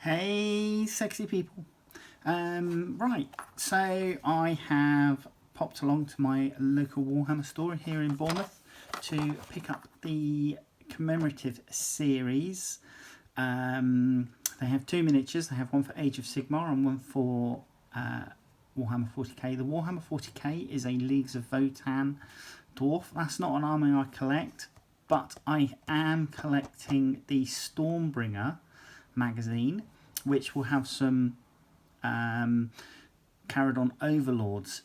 Hey sexy people. Right, so I have popped along to my local Warhammer store here in Bournemouth to pick up the Commemorative series. They have two miniatures. They have one for Age of Sigmar and one for Warhammer 40k. The Warhammer 40k is a Leagues of Votan dwarf. That's not an army I collect, but I am collecting the Stormbringer magazine, which will have some Caradon Overlords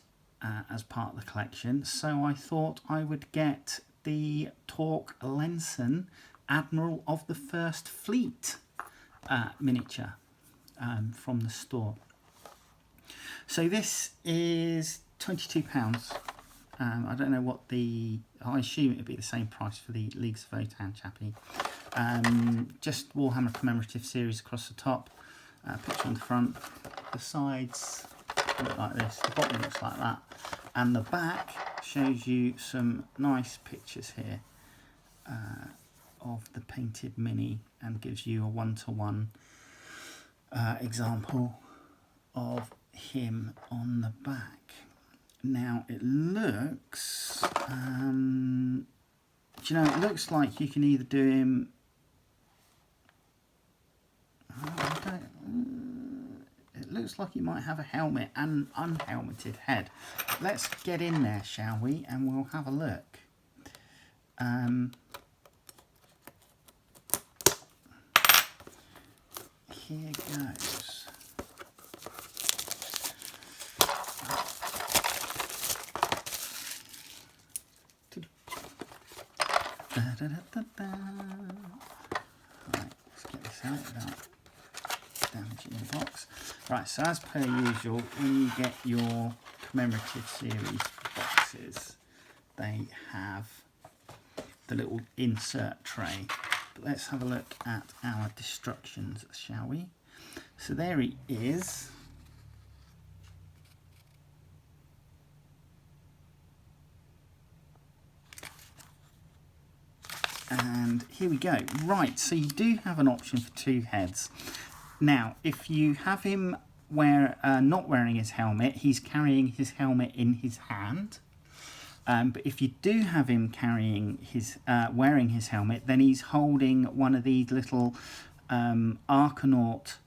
as part of the collection. So I thought I would get the Torrk Lennsen Admiral of the First Fleet miniature from the store. So this is £22. I don't know what I assume it would be the same price for the Leagues of Votan chappie. Just Warhammer Commemorative series across the top. Picture on the front. The sides look like this. The bottom looks like that. And the back shows you some nice pictures here of the painted mini and gives you a one-to-one example of him on the back. Now it looks, it looks like you can either do him, it looks like he might have a helmet and unhelmeted head. Let's get in there, shall we, and we'll have a look. Here goes. Right, let's get this out without damaging the box. Right, so as per usual, when you get your Commemorative series boxes, they have the little insert tray. But let's have a look at our destructions, shall we? So there he is. And here we go. Right, so you do have an option for two heads. Now, if you have him not wearing his helmet, he's carrying his helmet in his hand. But if you do have him carrying wearing his helmet, then he's holding one of these little Archanaut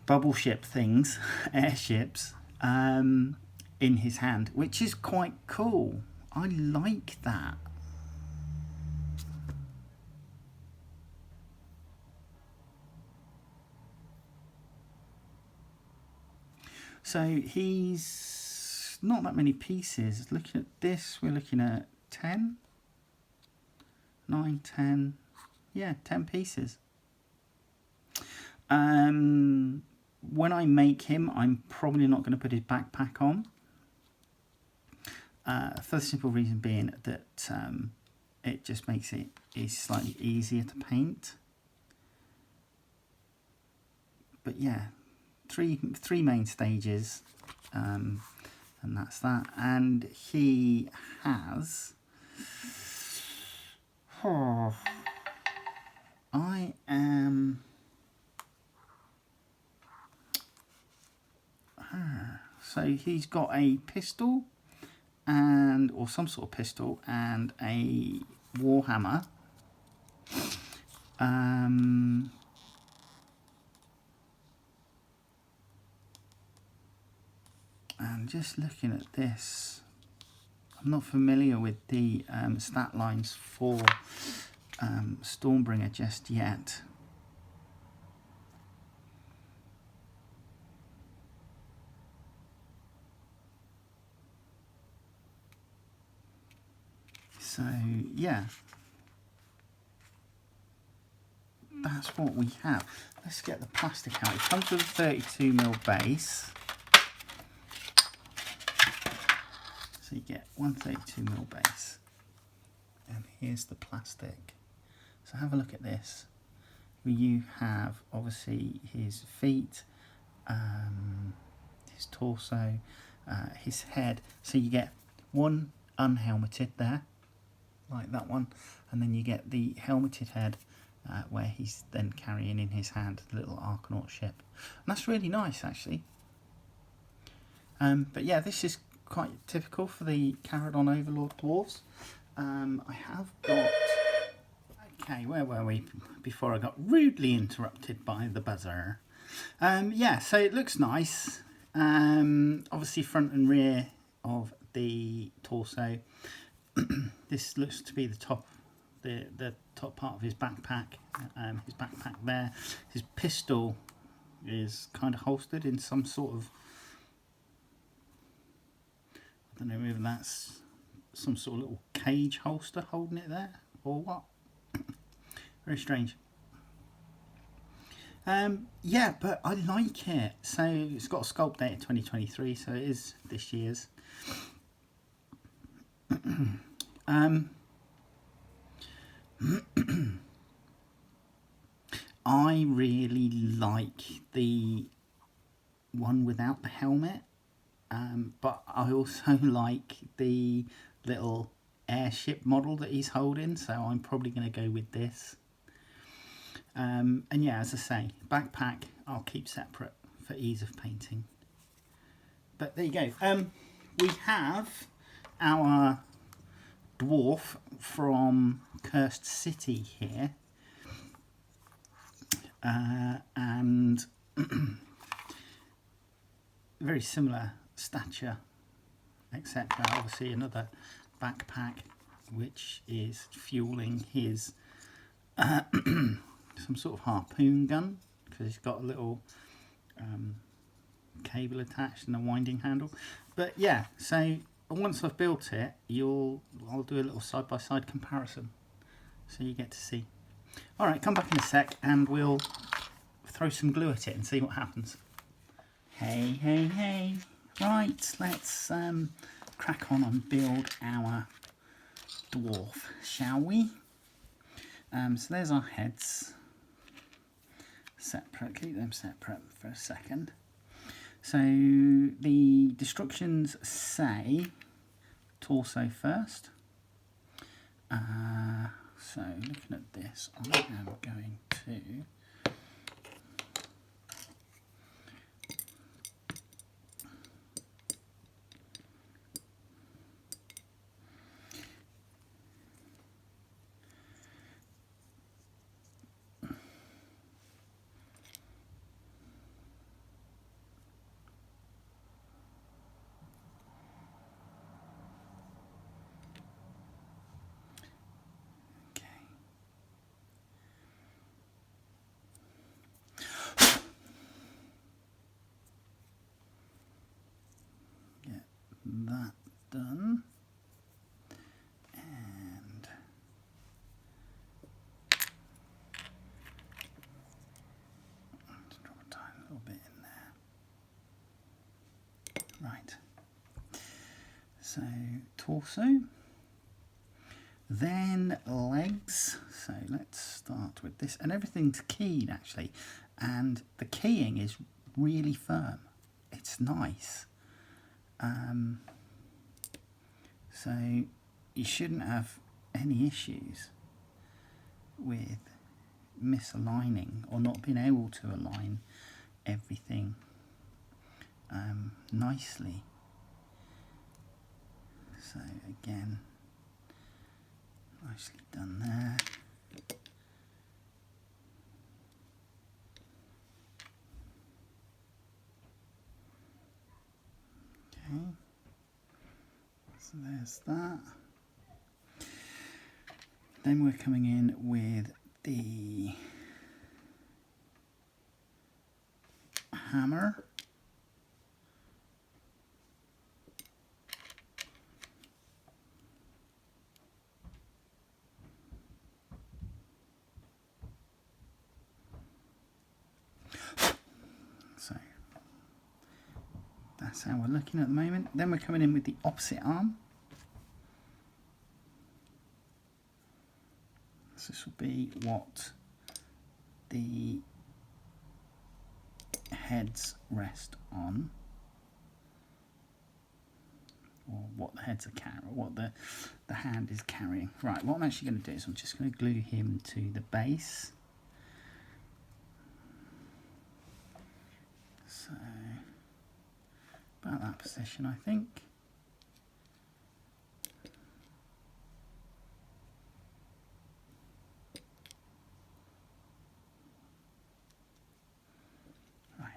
bubble ship things, airships, in his hand, which is quite cool. I like that. So he's not that many pieces. Looking at this, we're looking at 10, 9, 10, yeah, 10 pieces. When I make him, I'm probably not going to put his backpack on. For the simple reason being that it just makes it slightly easier to paint. But yeah. Three main stages, and that's that. And he has, so he's got a pistol or some sort of pistol and a Warhammer. And just looking at this, I'm not familiar with the stat lines for Stormbringer just yet. So yeah, that's what we have. Let's get the plastic out. It comes with a 32mm base. So you get one 32mm base, and here's the plastic. So have a look at this. You have obviously his feet, his torso, his head. So you get one unhelmeted there, like that one, and then you get the helmeted head where he's then carrying in his hand the little Archanaut ship. And that's really nice, actually. But yeah, this is quite typical for the Caradon Overlord dwarves. I have got... Okay, where were we before I got rudely interrupted by the buzzer? Yeah, so it looks nice. Obviously front and rear of the torso. This looks to be the top part of his backpack. His backpack there. His pistol is kind of holstered in some sort of... I don't know whether that's some sort of little cage holster holding it there or what. Very strange. Yeah, but I like it. So it's got a sculpt date of 2023, so it is this year's. I really like the one without the helmet, but I also like the little airship model that he's holding, so I'm probably going to go with this. And yeah, as I say, backpack I'll keep separate for ease of painting. But there you go. We have our dwarf from Cursed City here, and very similar stature, etc. Obviously another backpack which is fueling his some sort of harpoon gun, because he's got a little cable attached and a winding handle. But yeah, so once I've built it, I'll do a little side-by-side comparison, so you get to see. All right, come back in a sec and we'll throw some glue at it and see what happens. Hey. Right, let's crack on and build our dwarf, shall we? So there's our heads. Separate, keep them separate for a second. So the instructions say torso first. So looking at this, I am going to that done, and let's drop a tiny little bit in there. Right, so torso, then legs. So let's start with this, and everything's keyed actually, and the keying is really firm. It's nice. So you shouldn't have any issues with misaligning or not being able to align everything nicely. So again, nicely done there. Okay, so there's that. Then we're coming in with the hammer. So that's how we're looking at the moment. Then we're coming in with the opposite arm. So this will be what the heads rest on, or what the heads are carrying, or what the hand is carrying. Right, what I'm actually going to do is I'm just going to glue him to the base. About that position, I think. Right.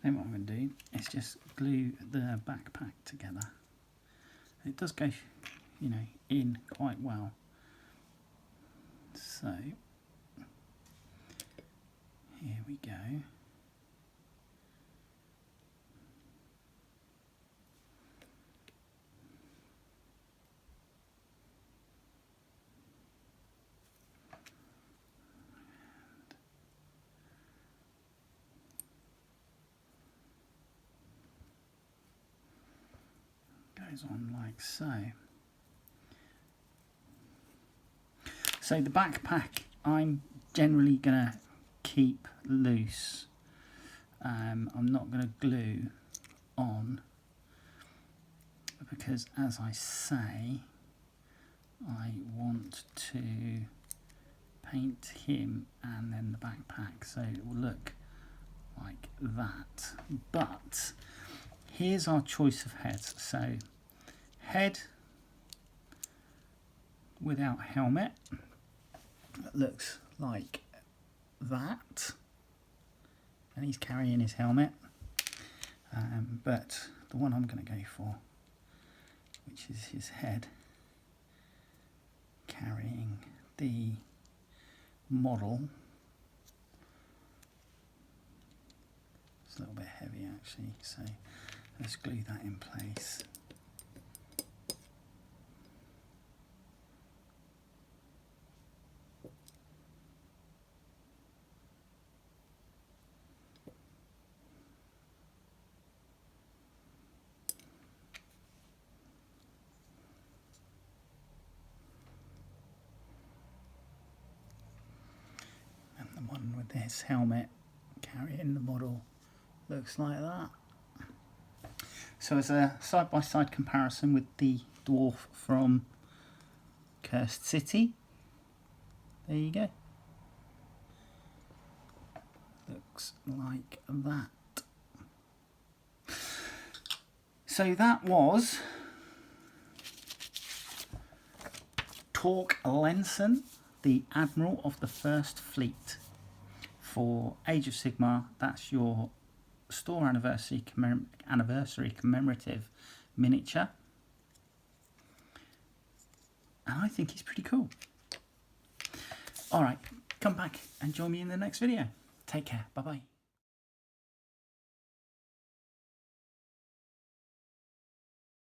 Then what I'm going to do is just glue the backpack together. It does go, you know, in quite well. So here we go. Goes on like so. So the backpack I'm generally going to keep loose. I'm not going to glue on because, as I say, I want to paint him and then the backpack so it will look like that. But here's our choice of heads. So head without helmet, that looks like that, and he's carrying his helmet, but the one I'm going to go for, which is his head carrying the model, it's a little bit heavy actually, so let's glue that in place. One with this helmet carrying the model looks like that. So as a side-by-side comparison with the dwarf from Cursed City, there you go. Looks like that. So that was Torrk Lennsen, the Admiral of the First Fleet. For Age of Sigmar, that's your store anniversary commemorative miniature. And I think he's pretty cool. Alright, come back and join me in the next video. Take care. Bye-bye.